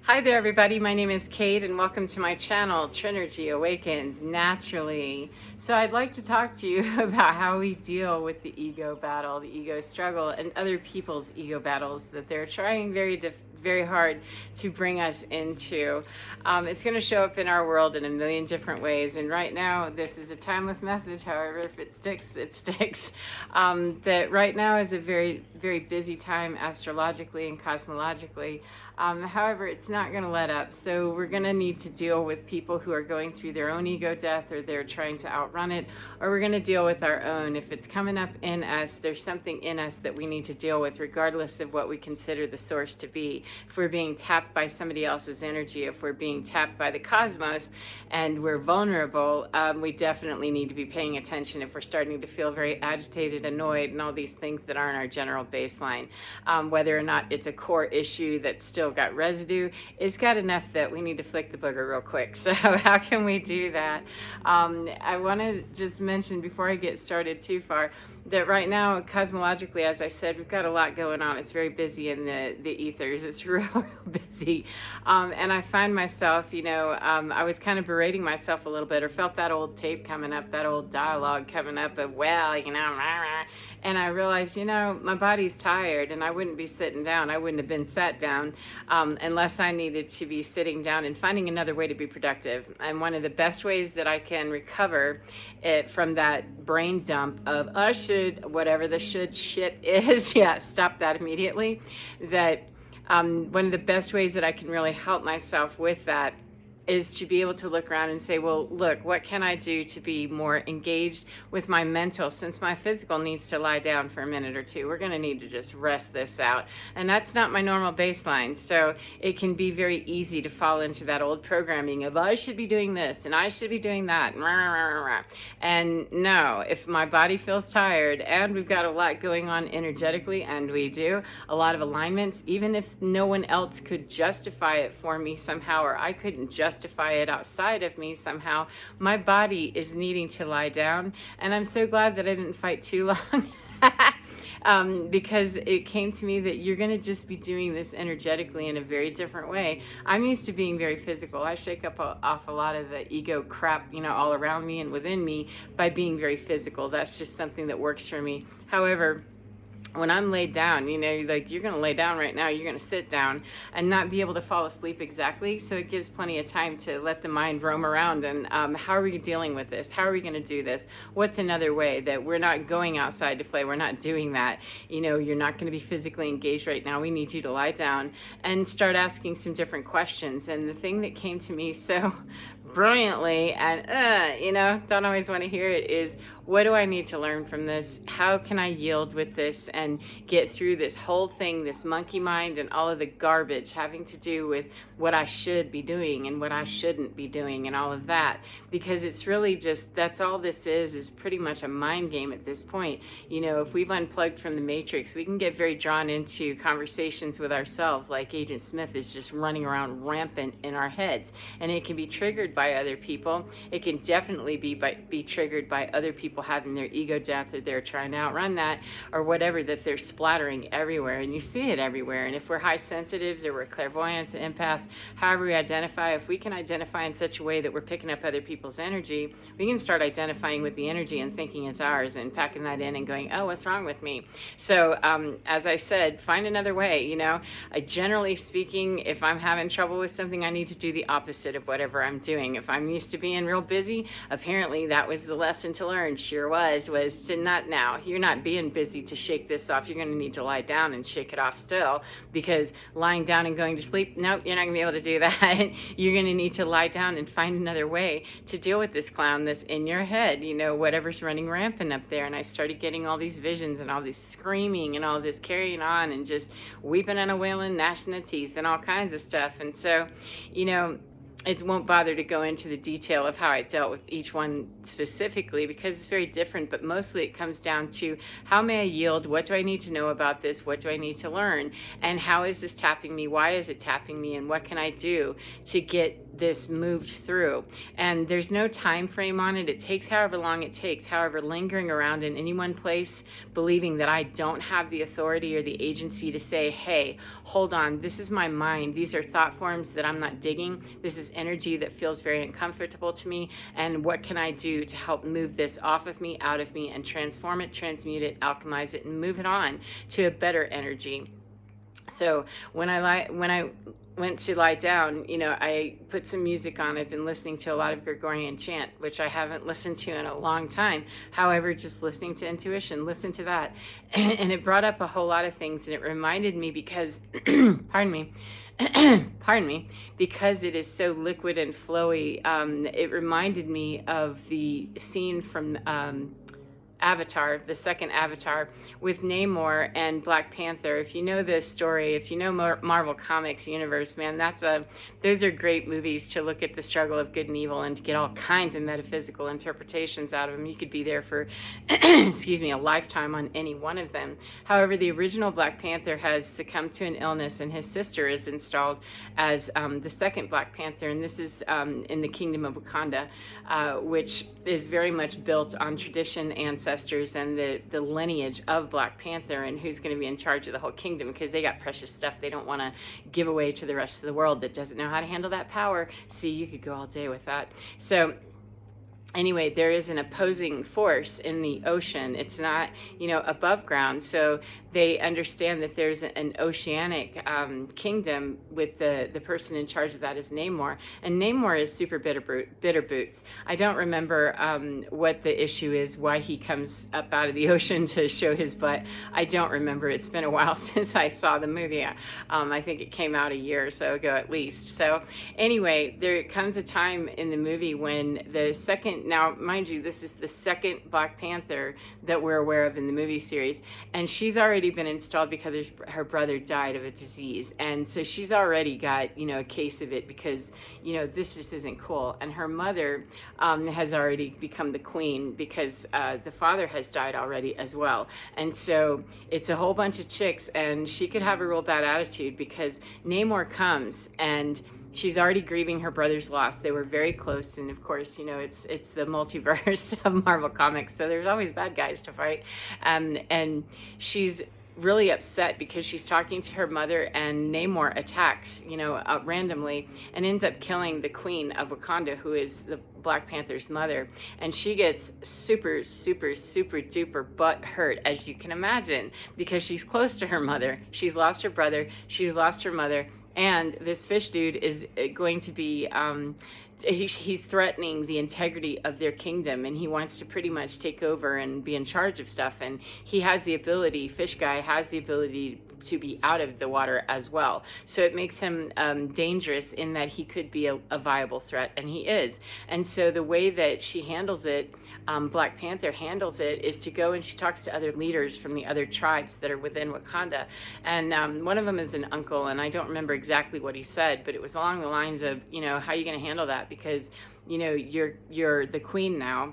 Hi there everybody, my name is Kate and welcome to my channel, Trinergy Awakens Naturally. So I'd like to talk to you about how we deal with the ego battle, the ego struggle, and other people's ego battles that they're trying very hard to bring us into. It's going to show up in our world in a million different ways, and right now this is a timeless message. However, if it sticks, it sticks. That right now is a very busy time astrologically and cosmologically. However, it's not going to let up, so we're going to need to deal with people who are going through their own ego death, or they're trying to outrun it, or we're going to deal with our own. If it's coming up in us, there's something in us that we need to deal with, regardless of what we consider the source to be. If we're being tapped by somebody else's energy, if we're being tapped by the cosmos and we're vulnerable, we definitely need to be paying attention if we're starting to feel very agitated, annoyed, and all these things that aren't our general baseline. Whether or not it's a core issue that's still got residue, it's got enough that we need to flick the booger real quick. So how can we do that? I want to just mention before I get started too far that right now, cosmologically, as I said, we've got a lot going on. It's very busy in the ethers. It's real busy. And I find myself, I was kind of berating myself a little bit, or felt that old tape coming up, that old dialogue coming up of, well, rah, rah. And I realized, my body's tired, and I wouldn't be sitting down. I wouldn't have been sat down unless I needed to be sitting down and finding another way to be productive. And one of the best ways that I can recover it from that brain dump of, whatever the should shit is, yeah, stop that immediately. That one of the best ways that I can really help myself with that is to be able to look around and say, well, look, what can I do to be more engaged with my mental, since my physical needs to lie down for a minute or two. We're going to need to just rest this out. And that's not my normal baseline. So it can be very easy to fall into that old programming of, I should be doing this and I should be doing that. And no, if my body feels tired and we've got a lot going on energetically, and we do, a lot of alignments, even if no one else could justify it for me somehow, or I couldn't justify it outside of me somehow, my body is needing to lie down. And I'm so glad that I didn't fight too long. Because it came to me that you're going to just be doing this energetically in a very different way. I'm used to being very physical. I shake off a lot of the ego crap, all around me and within me by being very physical. That's just something that works for me. However, when I'm laid down, like, you're going to lay down right now, you're going to sit down and not be able to fall asleep exactly. So it gives plenty of time to let the mind roam around. And how are we dealing with this? How are we going to do this? What's another way that we're not going outside to play? We're not doing that. You're not going to be physically engaged right now. We need you to lie down and start asking some different questions. And the thing that came to me so brilliantly, and don't always want to hear it, is, what do I need to learn from this? How can I yield with this and get through this whole thing, this monkey mind and all of the garbage having to do with what I should be doing and what I shouldn't be doing and all of that? Because it's really just, that's all this is pretty much a mind game at this point. If we've unplugged from the matrix, we can get very drawn into conversations with ourselves, like Agent Smith is just running around rampant in our heads. And it can be triggered by other people. It can definitely be triggered by other people having their ego death, or they're trying to outrun that, or whatever, that they're splattering everywhere, and you see it everywhere. And if we're high sensitives, or we're clairvoyants, empaths, however we identify, if we can identify in such a way that we're picking up other people's energy, we can start identifying with the energy and thinking it's ours and packing that in and going, oh, what's wrong with me? So as I said, find another way. Generally speaking, if I'm having trouble with something, I need to do the opposite of whatever I'm doing. If I'm used to being real busy, apparently that was the lesson to learn. Sure was to not now. You're not being busy to shake this off. You're going to need to lie down and shake it off still, because lying down and going to sleep, nope, you're not going to be able to do that. You're going to need to lie down and find another way to deal with this clown that's in your head, whatever's running rampant up there. And I started getting all these visions and all this screaming and all this carrying on and just weeping and a wailing, gnashing of teeth and all kinds of stuff. And so, it won't bother to go into the detail of how I dealt with each one specifically, because it's very different, but mostly it comes down to, how may I yield? What do I need to know about this? What do I need to learn? And how is this tapping me? Why is it tapping me? And what can I do to get this moved through. And there's no time frame on it. It takes however long it takes. However, lingering around in any one place, believing that I don't have the authority or the agency to say, hey, hold on, this is my mind. These are thought forms that I'm not digging. This is energy that feels very uncomfortable to me. And what can I do to help move this off of me, out of me, and transform it, transmute it, alchemize it, and move it on to a better energy? So when I went to lie down, I put some music on. I've been listening to a lot of Gregorian chant, which I haven't listened to in a long time. However, just listening to intuition, listen to that. And it brought up a whole lot of things, and it reminded me because, pardon me, because it is so liquid and flowy, it reminded me of the scene from Avatar, the second Avatar, with Namor and Black Panther. If you know this story, if you know Marvel Comics universe, man, those are great movies to look at the struggle of good and evil and to get all kinds of metaphysical interpretations out of them. You could be there for, excuse me, a lifetime on any one of them. However, the original Black Panther has succumbed to an illness, and his sister is installed as the second Black Panther, and this is in the kingdom of Wakanda, which is very much built on tradition, ancestors, and the lineage of Black Panther, and who's going to be in charge of the whole kingdom, because they got precious stuff they don't want to give away to the rest of the world that doesn't know how to handle that power. See, you could go all day with that. So anyway, there is an opposing force in the ocean. It's not, above ground. So they understand that there's an oceanic kingdom with the person in charge of that is Namor. And Namor is super bitter boots. I don't remember what the issue is, why he comes up out of the ocean to show his butt. I don't remember. It's been a while since I saw the movie. I think it came out a year or so ago at least. So anyway, there comes a time in the movie when the second, now mind you, this is the second Black Panther that we're aware of in the movie series, and she's already been installed because her brother died of a disease, and so she's already got a case of it, because this just isn't cool. And her mother has already become the queen because the father has died already as well, and so it's a whole bunch of chicks, and she could have a real bad attitude because Namor comes and she's already grieving her brother's loss. They were very close, and of course, it's the multiverse of Marvel Comics, so there's always bad guys to fight. And she's really upset because she's talking to her mother, and Namor attacks, randomly, and ends up killing the queen of Wakanda, who is the Black Panther's mother. And she gets super, super, super duper butt hurt, as you can imagine, because she's close to her mother. She's lost her brother, she's lost her mother, and this fish dude is going to be, he's threatening the integrity of their kingdom, and he wants to pretty much take over and be in charge of stuff. And he has the ability, fish guy has the ability to be out of the water as well. So it makes him dangerous in that he could be a viable threat, and he is. And so the way that she handles it, Black Panther handles it, is to go and she talks to other leaders from the other tribes that are within Wakanda. And one of them is an uncle, and I don't remember exactly what he said, but it was along the lines of, how are you going to handle that? Because, you're the queen now.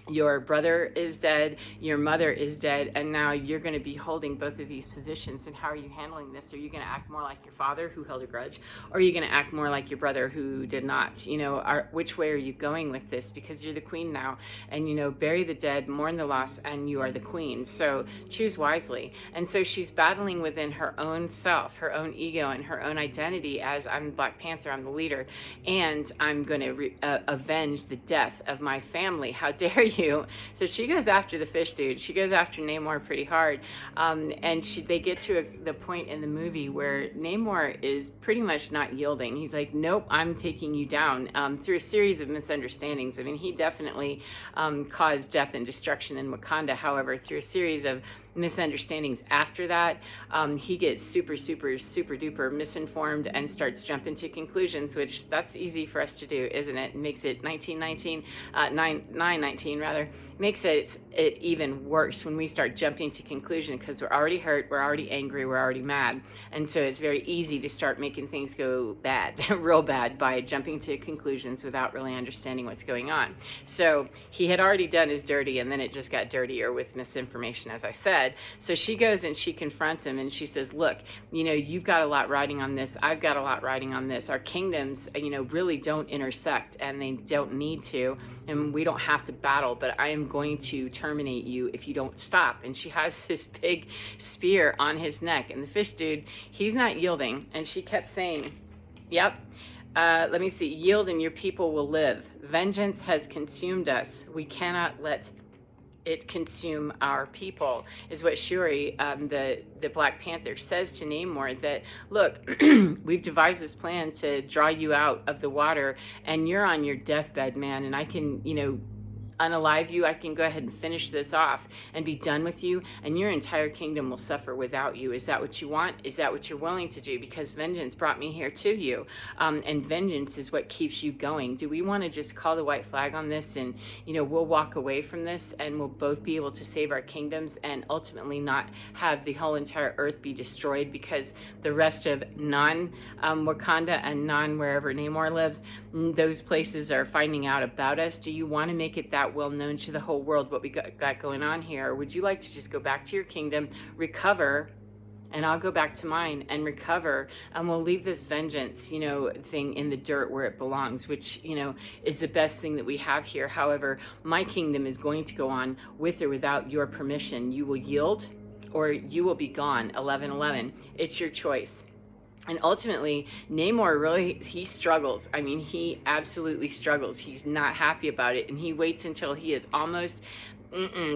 Your brother is dead, your mother is dead, and now you're going to be holding both of these positions. And how are you handling this? Are you going to act more like your father, who held a grudge, or are you going to act more like your brother, who did not? Which way are you going with this? Because you're the queen now, and bury the dead, mourn the loss, and you are the queen. So choose wisely. And so she's battling within her own self, her own ego, and her own identity as, I'm Black Panther, I'm the leader, and I'm going to avenge the death of my family. How dare you? So she goes after the fish dude. She goes after Namor pretty hard, and they get to the point in the movie where Namor is pretty much not yielding. He's like, nope, I'm taking you down, through a series of misunderstandings. I mean, he definitely caused death and destruction in Wakanda. However, through a series of misunderstandings after that, he gets super, super, super duper misinformed and starts jumping to conclusions, which that's easy for us to do, isn't it? It makes it 919 rather, makes it even worse when we start jumping to conclusion, because we're already hurt, we're already angry, we're already mad. And so it's very easy to start making things go bad, real bad, by jumping to conclusions without really understanding what's going on. So he had already done his dirty, and then it just got dirtier with misinformation, as I said. So she goes and she confronts him, and she says, look, you've got a lot riding on this, I've got a lot riding on this. Our kingdoms, really don't intersect, and they don't need to, and we don't have to battle, but I am going to terminate you if you don't stop. And she has this big spear on his neck, and the fish dude, he's not yielding. And she kept saying, yep, let me see, yield and your people will live. Vengeance has consumed us. We cannot let it consume our people, is what Shuri, the Black Panther, says to Namor, that, look, we've devised this plan to draw you out of the water, and you're on your deathbed, man, and I can, unalive you. I can go ahead and finish this off and be done with you, and your entire kingdom will suffer without you. Is that what you want? Is that what you're willing to do? Because vengeance brought me here to you, and vengeance is what keeps you going. Do we want to just call the white flag on this, and we'll walk away from this, and we'll both be able to save our kingdoms, and ultimately not have the whole entire earth be destroyed because the rest of non-Wakanda and non-wherever Namor lives, those places are finding out about us? Do you want to make it that well known to the whole world what we got going on here? Or would you like to just go back to your kingdom, recover, and I'll go back to mine and recover, and we'll leave this vengeance, thing in the dirt where it belongs, which, is the best thing that we have here. However, my kingdom is going to go on with or without your permission. You will yield or you will be gone. 11:11. It's your choice. And ultimately, Namor really, he struggles. I mean, he absolutely struggles. He's not happy about it. And he waits until he is almost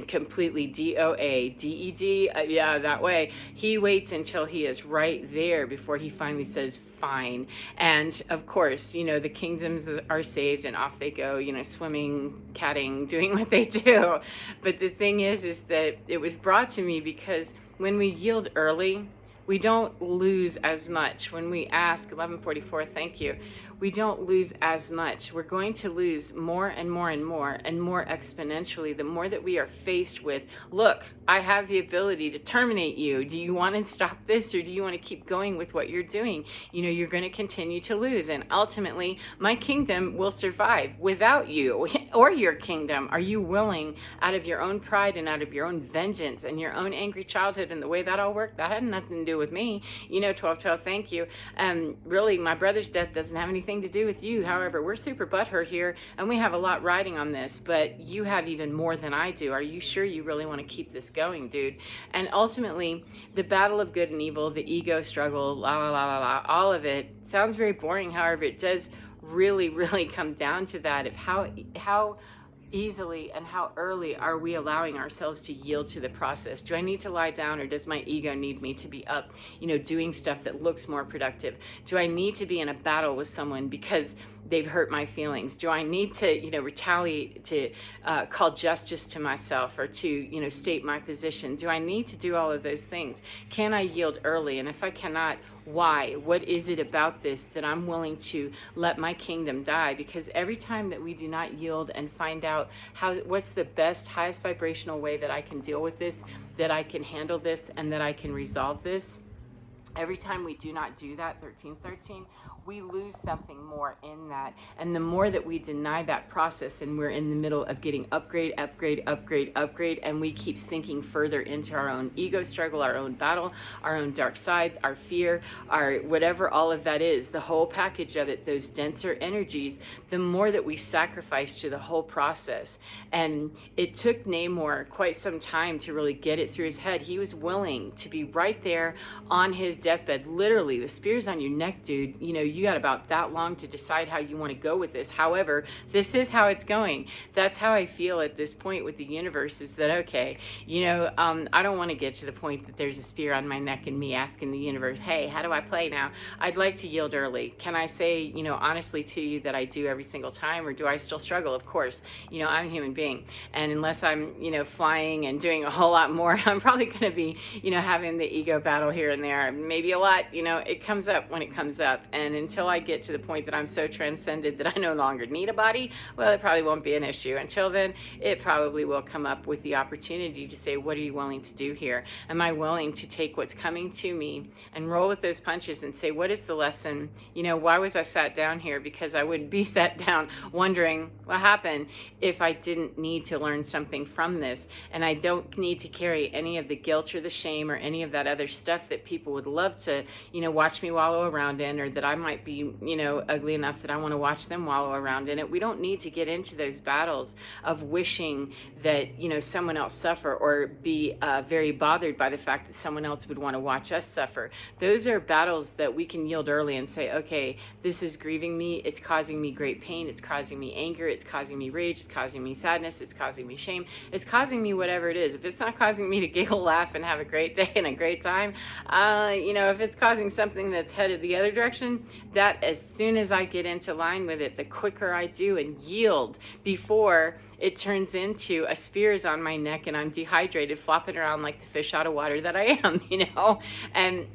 completely DOA, DED, yeah, that way. He waits until he is right there before he finally says, fine. And of course, the kingdoms are saved, and off they go, swimming, catting, doing what they do. But the thing is that it was brought to me because when we yield early, we don't lose as much. When we ask, 1144, thank you, we don't lose as much. We're going to lose more and more and more and more exponentially the more that we are faced with, look, I have the ability to terminate you. Do you want to stop this, or do you want to keep going with what you're doing? You're going to continue to lose, and ultimately my kingdom will survive without you or your kingdom. Are you willing, out of your own pride and out of your own vengeance and your own angry childhood and the way that all worked? That had nothing to do with me. 1212, thank you. Really, my brother's death doesn't have anything to do with you. However, we're super butthurt here, and we have a lot riding on this, but you have even more than I do. Are you sure you really want to keep this going, dude? And ultimately, the battle of good and evil, the ego struggle, la la la la la, all of it sounds very boring. However, it does really, really come down to that of how easily and how early are we allowing ourselves to yield to the process. Do I need to lie down, or does my ego need me to be up, doing stuff that looks more productive? Do I need to be in a battle with someone because they've hurt my feelings? Do I need to, retaliate, to call justice to myself, or to, state my position? Do I need to do all of those things? Can I yield early? And if I cannot, why? What is it about this that I'm willing to let my kingdom die? Because every time that we do not yield and find out what's the best, highest vibrational way that I can deal with this, that I can handle this, and that I can resolve this, every time we do not do that, 1313, we lose something more in that. And the more that we deny that process, and we're in the middle of getting upgrade, and we keep sinking further into our own ego struggle, our own battle, our own dark side, our fear, our whatever all of that is, the whole package of it, those denser energies, the more that we sacrifice to the whole process. And it took Namor quite some time to really get it through his head. He was willing to be right there on his deathbed. Literally, the spear's on your neck, dude. You got about that long to decide how you want to go with this. However, this is how it's going. That's how I feel at this point with the universe, is that, okay, I don't want to get to the point that there's a spear on my neck and me asking the universe, hey, how do I play now? I'd like to yield early. Can I say, honestly to you that I do every single time, or do I still struggle? Of course, I'm a human being. And unless I'm, flying and doing a whole lot more, I'm probably going to be, having the ego battle here and there. maybe a lot, you know, it comes up when it comes up. And until I get to the point that I'm so transcended that I no longer need a body, well, it probably won't be an issue. Until then, it probably will come up with the opportunity to say, what are you willing to do here? Am I willing to take what's coming to me and roll with those punches and say, what is the lesson? You know, why was I sat down here? Because I would be sat down wondering what happened if I didn't need to learn something from this. And I don't need to carry any of the guilt or the shame or any of that other stuff that people would love to, you know, watch me wallow around in, or that I might be, you know, ugly enough that I want to watch them wallow around in it. We don't need to get into those battles of wishing that, you know, someone else suffer, or be very bothered by the fact that someone else would want to watch us suffer. Those are battles that we can yield early and say, okay, this is grieving me, it's causing me great pain, it's causing me anger, it's causing me rage, it's causing me sadness, it's causing me shame, it's causing me whatever it is. If it's not causing me to giggle, laugh, and have a great day and a great time, you know, if it's causing something that's headed the other direction, that as soon as I get into line with it, the quicker I do and yield before it turns into a spear's on my neck and I'm dehydrated, flopping around like the fish out of water that I am, you know. And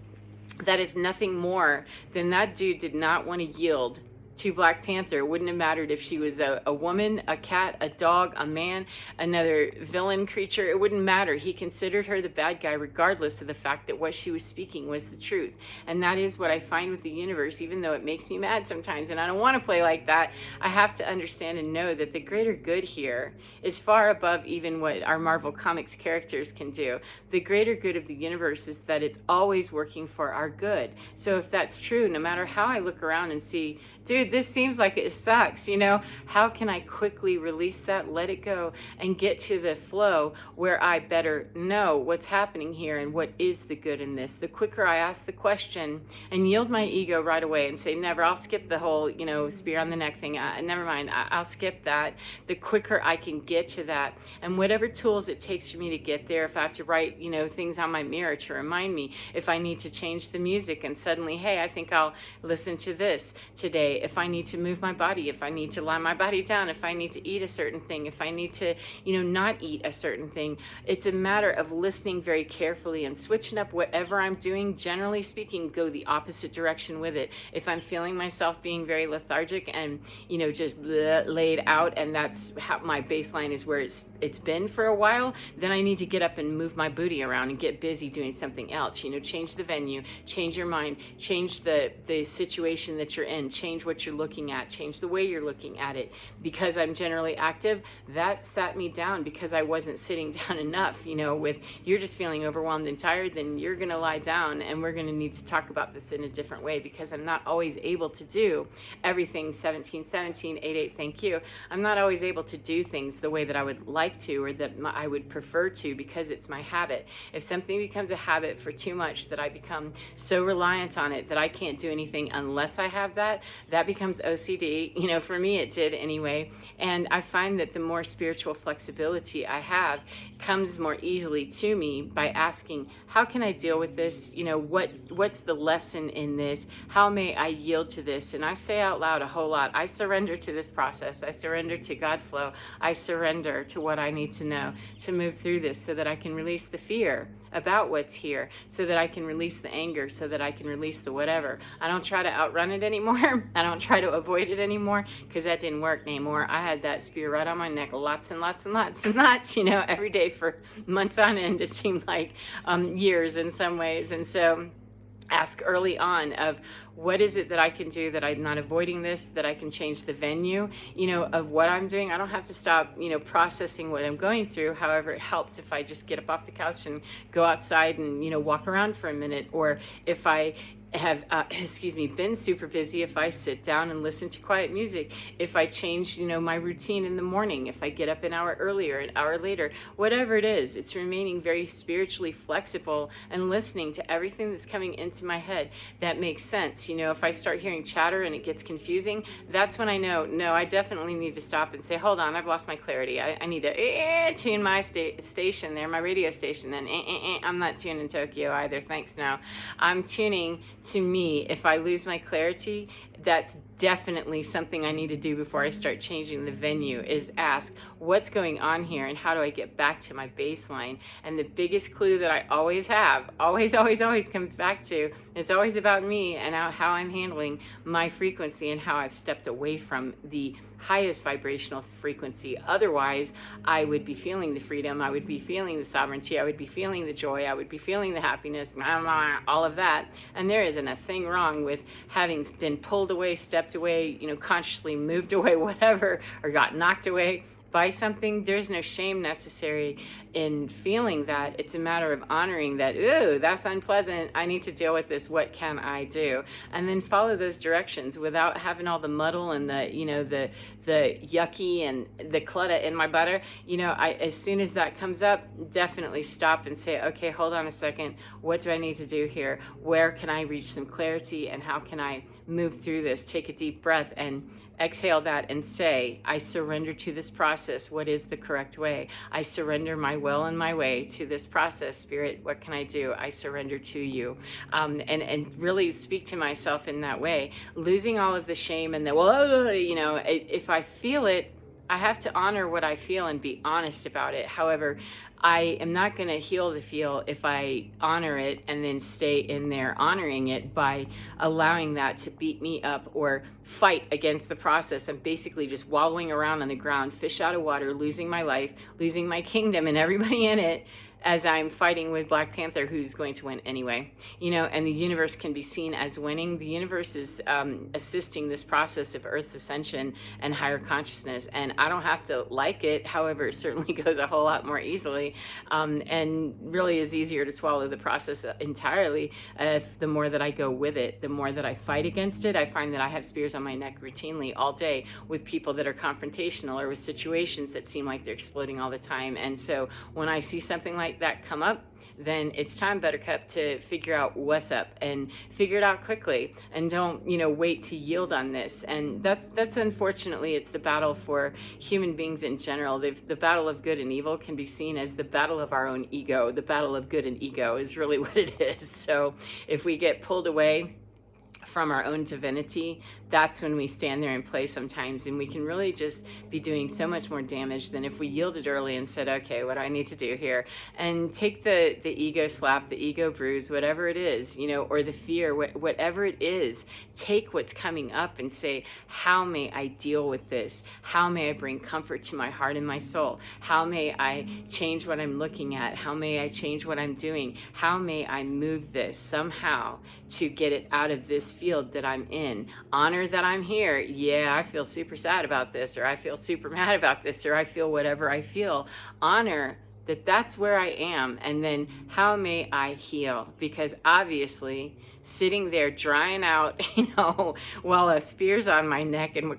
that is nothing more than that dude did not want to yield to Black Panther. It wouldn't have mattered if she was a woman, a cat, a dog, a man, another villain creature. It wouldn't matter. He considered her the bad guy regardless of the fact that what she was speaking was the truth. And that is what I find with the universe, even though it makes me mad sometimes and I don't want to play like that. I have to understand and know that the greater good here is far above even what our Marvel Comics characters can do. The greater good of the universe is that it's always working for our good. So if that's true, no matter how I look around and see, dude, this seems like it sucks, you know, how can I quickly release that, let it go, and get to the flow where I better know what's happening here and what is the good in this? The quicker I ask the question and yield my ego right away and say, never, I'll skip the whole, you know, spear on the neck thing, never mind, I'll skip that, the quicker I can get to that. And whatever tools it takes for me to get there, if I have to write, you know, things on my mirror to remind me, if I need to change the music and suddenly, hey, I think I'll listen to this today, if I need to move my body, if I need to lie my body down, if I need to eat a certain thing, if I need to, you know, not eat a certain thing. It's a matter of listening very carefully and switching up whatever I'm doing. Generally speaking, go the opposite direction with it. If I'm feeling myself being very lethargic and, you know, just laid out, and that's how my baseline is where it's been for a while, then I need to get up and move my booty around and get busy doing something else. You know, change the venue, change your mind, change the situation that you're in, change what you're looking at, change the way you're looking at it. Because I'm generally active, that sat me down because I wasn't sitting down enough, you know, with you're just feeling overwhelmed and tired, then you're going to lie down, and we're going to need to talk about this in a different way, because I'm not always able to do everything 1717 88 thank you. I'm not always able to do things the way that I would like to, or that I would prefer to, because it's my habit. If something becomes a habit for too much, that I become so reliant on it that I can't do anything unless I have that becomes OCD. You know, for me it did anyway. And I find that the more spiritual flexibility I have comes more easily to me by asking, how can I deal with this? You know, what's the lesson in this? How may I yield to this? And I say out loud a whole lot, I surrender to this process. I surrender to God flow. I surrender to what I need to know to move through this, so that I can release the fear about what's here, so that I can release the anger, so that I can release the whatever. I don't try to outrun it anymore. I don't try to avoid it anymore, because that didn't work anymore. I had that spear right on my neck lots and lots and lots and lots, you know, every day for months on end. It seemed like years in some ways. And so ask early on of, what is it that I can do that I'm not avoiding this, that I can change the venue, you know, of what I'm doing. I don't have to stop, you know, processing what I'm going through. However, it helps if I just get up off the couch and go outside and, you know, walk around for a minute. Or if I have, been super busy, if I sit down and listen to quiet music, if I change, you know, my routine in the morning, if I get up an hour earlier, an hour later, whatever it is, it's remaining very spiritually flexible and listening to everything that's coming into my head that makes sense. You know, if I start hearing chatter and it gets confusing, that's when I know, no, I definitely need to stop and say, hold on, I've lost my clarity. I need to tune my station there, my radio station. Then I'm not tuning Tokyo either, thanks, no. I'm tuning to me. If I lose my clarity, that's definitely something I need to do before I start changing the venue is ask what's going on here and how do I get back to my baseline. And the biggest clue that I always have, always comes back to, it's always about me and how I'm handling my frequency and how I've stepped away from the highest vibrational frequency. Otherwise, I would be feeling the freedom, I would be feeling the sovereignty, I would be feeling the joy, I would be feeling the happiness, all of that. And there isn't a thing wrong with having been pulled away, stepped away, consciously moved away, whatever, or got knocked away by something. There's no shame necessary in feeling that. It's a matter of honoring that, ooh, that's unpleasant, I need to deal with this, what can I do? And then follow those directions without having all the muddle and the yucky and the clutter in my butter. As soon as that comes up, definitely stop and say, okay, hold on a second, what do I need to do here? Where can I reach some clarity, and how can I move through this? Take a deep breath and exhale that and say, I surrender to this process. What is the correct way? I surrender my will and my way to this process. Spirit, what can I do? I surrender to you. And really speak to myself in that way, losing all of the shame and the, if I feel it, I have to honor what I feel and be honest about it. However, I am not going to heal the feel if I honor it and then stay in there honoring it by allowing that to beat me up or fight against the process. I'm basically just wallowing around on the ground, fish out of water, losing my life, losing my kingdom and everybody in it, as I'm fighting with Black Panther, who's going to win anyway. And the universe can be seen as winning. The universe is assisting this process of Earth's ascension and higher consciousness, and I don't have to like it. However, it certainly goes a whole lot more easily, and really is easier to swallow the process entirely. The more that I go with it, the more that I fight against it. I find that I have spears on my neck routinely all day with people that are confrontational or with situations that seem like they're exploding all the time. And so when I see something like that come up, then it's time, Buttercup, to figure out what's up and figure it out quickly, and don't wait to yield on this. And that's unfortunately, it's the battle for human beings in general. The battle of good and evil can be seen as the battle of our own ego. The battle of good and ego is really what it is. So if we get pulled away from our own divinity, that's when we stand there and play sometimes, and we can really just be doing so much more damage than if we yielded early and said, okay, what do I need to do here? And take the ego slap, the ego bruise, whatever it is, or the fear, whatever it is, take what's coming up and say, how may I deal with this? How may I bring comfort to my heart and my soul? How may I change what I'm looking at? How may I change what I'm doing? How may I move this somehow to get it out of this field that I'm in? Honor that I'm here. Yeah, I feel super sad about this, or I feel super mad about this, or I feel whatever I feel. Honor that that's where I am, and then how may I heal? Because obviously, sitting there drying out, while a spear's on my neck and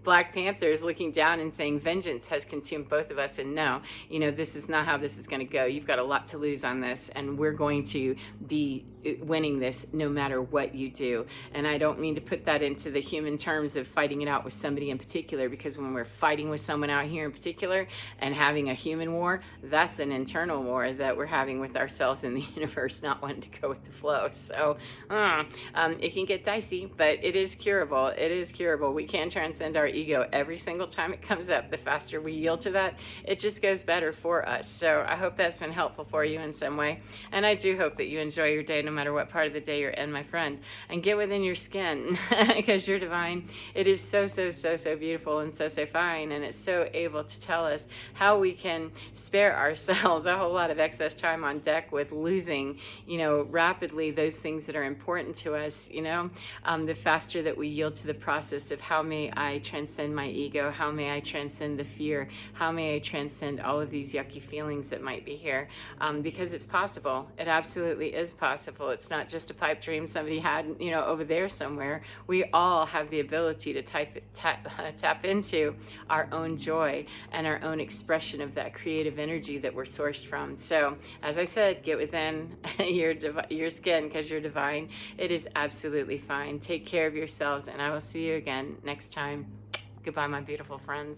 Black Panther is looking down and saying vengeance has consumed both of us, and no, this is not how this is going to go. You've got a lot to lose on this, and we're going to be winning this no matter what you do. And I don't mean to put that into the human terms of fighting it out with somebody in particular, because when we're fighting with someone out here in particular and having a human war, that's an internal war that we're having with ourselves and the universe, not wanting to go with the flow. So it can get dicey, but it is curable. It is curable. We can transcend our ego every single time it comes up. The faster we yield to that, it just goes better for us. So I hope that's been helpful for you in some way, and I do hope that you enjoy your day no matter what part of the day you're in, my friend, and get within your skin because you're divine. It is so beautiful and so fine, and it's so able to tell us how we can spare ourselves a whole lot of excess time on deck with losing rapidly those things that are important to us. The faster that we yield to the process of how may I transcend my ego, how may I transcend the fear, how may I transcend all of these yucky feelings that might be here, because it's possible. It absolutely is possible. It's not just a pipe dream somebody had over there somewhere. We all have the ability to tap into our own joy and our own expression of that creative energy that we're sourced from. So as I said, get within your skin because you're divine. It is absolutely fine. Take care of yourselves, and I will see you again next time. Goodbye, my beautiful friends.